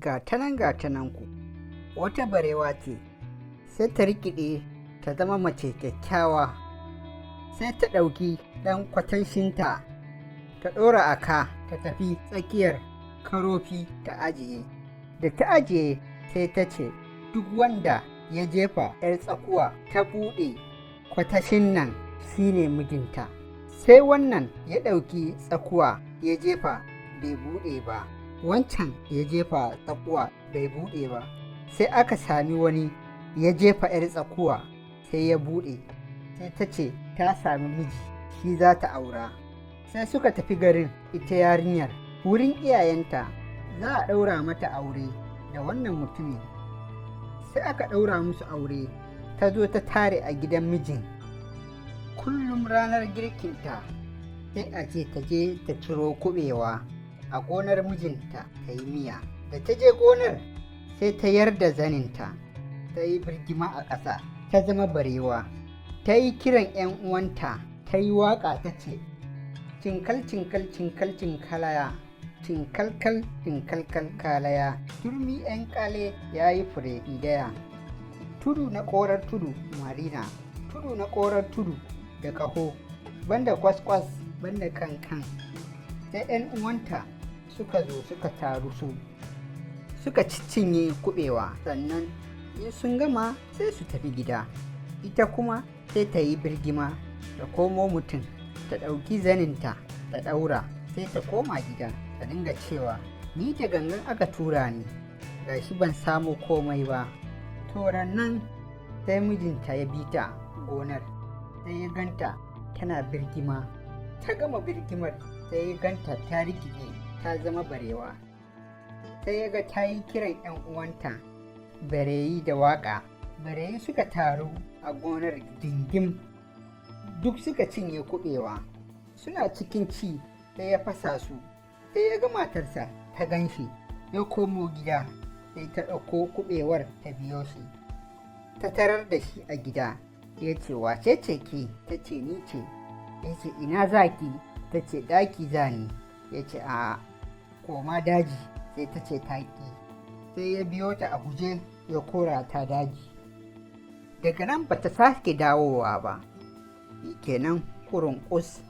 ga ta nan ku. Wata barewa ce, sai ta rikide ta zama mace kyakkyawa, sai ta ɗauki ɗan kwatanshinta ta ɗora a ka ta tafi tsakiyar karofi ta ajiye. Da ta ajiye sai ta ce, duk wanda ya jefa 'yar tsakuwa ta buɗe kwatashin nan shine mijinta. Sai wannan ya ɗauki tsakuwa ya jefa bai buɗe ba, wancan ya jefa tsakuwa bai buɗe ba, sai aka sami wani ya jefa 'yar tsakuwa sai ya buɗe. Sai ta ce ta sami miji, shi za ta aura. Sai suka tafi garin ita yarinyar wurin iyayenta, za a ɗaura mata aure da wannan mutumin. Sai aka ɗaura musu aure, ta zo ta tare a gidan mijin. Kullum ranar girkinta sai a ce ta je ta ciro kuɓewa a gonar mijinta ta yi miya. Da ta je gonar sai ta yarda zaninta, ta yi birgima a ƙasa, ta zama barewa. Ta yi kiran 'yan uwanta, ta yi waƙa ta ce, cinkal cinkal cinkal cinkalaya, cinkalkal cinkalkal kalaya, turmi 'yan ƙale ya yi fure idaya. Tudu na ƙorar tudu marina, tudu na ƙorar tudu da ƙaho, banda kwaskwas banda kankan. Sai 'yan uwanta suka zo suka taru suka cinye kuɓewa, sannan in sun gama sai su tafi gida. Ita kuma sai ta yi birgima da komo mutum, ta ɗauki zaninta ta ɗaura, sai ta koma gida ta dinga cewa, ni da gangan aka tura ni, gashi ban samu komai ba. To nan sai mijinta ya bi ta gonar, sai ya ganta tana birgima. Ta gama birgimar sai ya ganta ta rikide ta zama barewa. Sai ya ga ta yi kiran 'yan uwanta bareyi da waƙa. Bareyi suka taru a gonar dingim, duk suka cinye kuɓewa. Suna cikin ci sai ya fasa su. Sai ya ga matarsa ta gan shi, ya komo gida, sai ta ɗauko kuɓewar ta biyo shi. Ta tarar da shi a gida, ya ce, wace ce ke? Ta ce, ni ce. Ya ce, ina zaki? Ta ce, ɗaki zani. Ya ce, a koma daji. Sai ta ce ta ƙi. Sai ya biyo ta a guje ya kora ta daji. Daga nan ba ta sake dawowa ba. Kenan kurun ƙus.